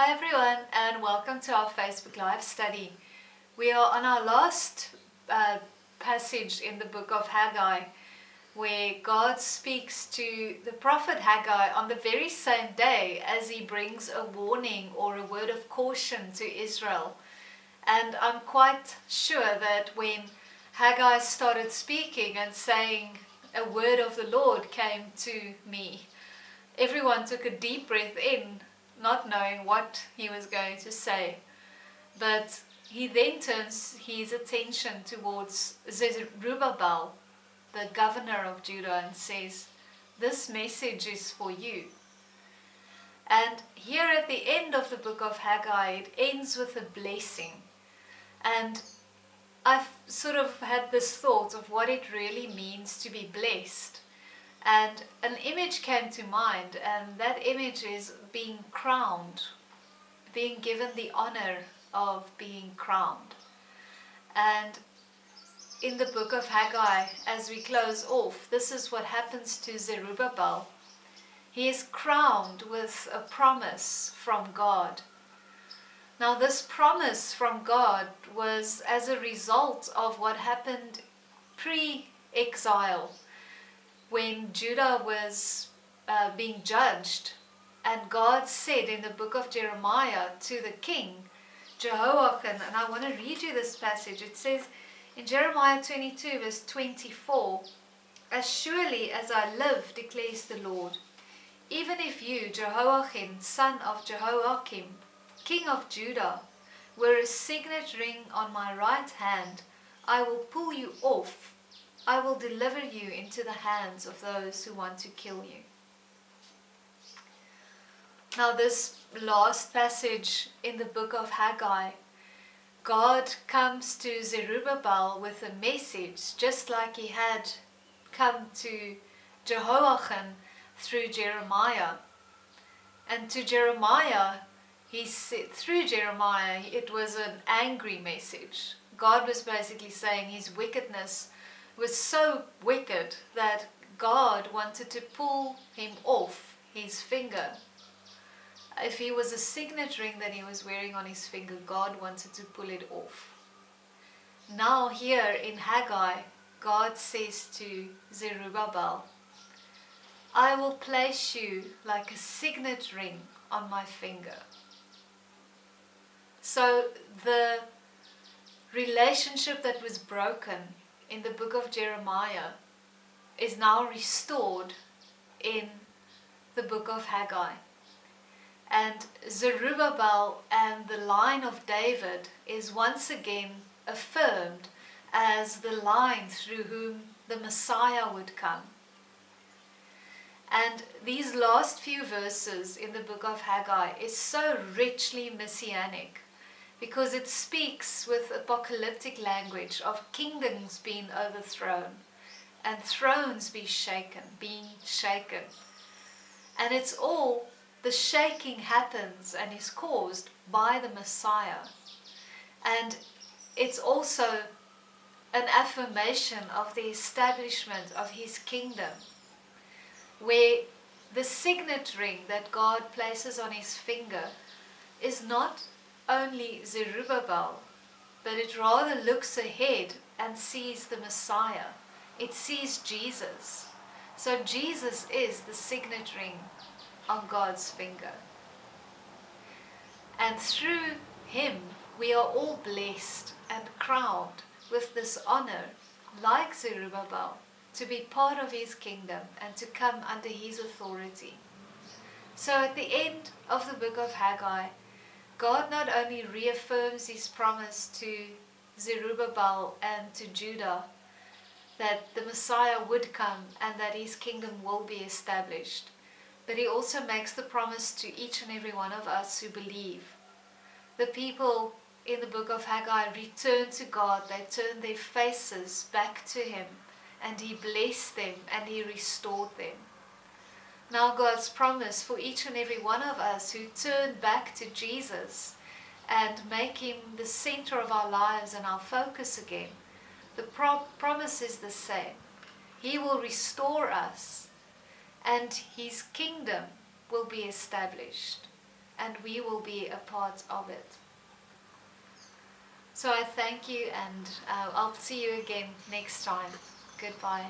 Hi everyone, and welcome to our Facebook Live study. We are on our last passage in the book of Haggai, where God speaks to the prophet Haggai on the very same day as he brings a warning or a word of caution to Israel. And I'm quite sure that when Haggai started speaking and saying a word of the Lord came to me, everyone took a deep breath in, not knowing what he was going to say. But he then turns his attention towards Zerubbabel, the governor of Judah, and says, "This message is for you." And here at the end of the book of Haggai, it ends with a blessing. And I've sort of had this thought of what it really means to be blessed. And an image came to mind, and that image is being crowned, being given the honor of being crowned. And in the book of Haggai, as we close off, this is what happens to Zerubbabel. He is crowned with a promise from God. Now, this promise from God was as a result of what happened pre-exile, when Judah was being judged. And God said in the book of Jeremiah to the king, Jehoiachin, and I want to read you this passage. It says in Jeremiah 22 verse 24, "As surely as I live, declares the Lord, even if you, Jehoiachin, son of Jehoiakim, king of Judah, were a signet ring on my right hand, I will pull you off. I will deliver you into the hands of those who want to kill you." Now, this last passage in the book of Haggai, God comes to Zerubbabel with a message, just like he had come to Jehoiachin through Jeremiah. And to Jeremiah, he said, through Jeremiah, it was an angry message. God was basically saying his wickedness was so wicked that God wanted to pull him off his finger. If he was a signet ring that he was wearing on his finger, God wanted to pull it off. Now here in Haggai, God says to Zerubbabel, "I will place you like a signet ring on my finger." So the relationship that was broken in the book of Jeremiah is now restored in the book of Haggai. And Zerubbabel and the line of David is once again affirmed as the line through whom the Messiah would come. And these last few verses in the book of Haggai is so richly messianic, because it speaks with apocalyptic language of kingdoms being overthrown and thrones being shaken. And it's all, the shaking happens and is caused by the Messiah. And it's also an affirmation of the establishment of his kingdom, where the signet ring that God places on his finger is not only Zerubbabel, but it rather looks ahead and sees the Messiah. It sees Jesus. So Jesus is the signet ring on God's finger. And through him, we are all blessed and crowned with this honor, like Zerubbabel, to be part of his kingdom and to come under his authority. So at the end of the book of Haggai, God not only reaffirms his promise to Zerubbabel and to Judah that the Messiah would come and that his kingdom will be established, but he also makes the promise to each and every one of us who believe. The people in the book of Haggai returned to God. They turned their faces back to him, and he blessed them and he restored them. Now God's promise for each and every one of us who turn back to Jesus and make him the center of our lives and our focus again, the promise is the same. He will restore us, and his kingdom will be established. And and we will be a part of it. So I thank you, and I'll see you again next time. Goodbye.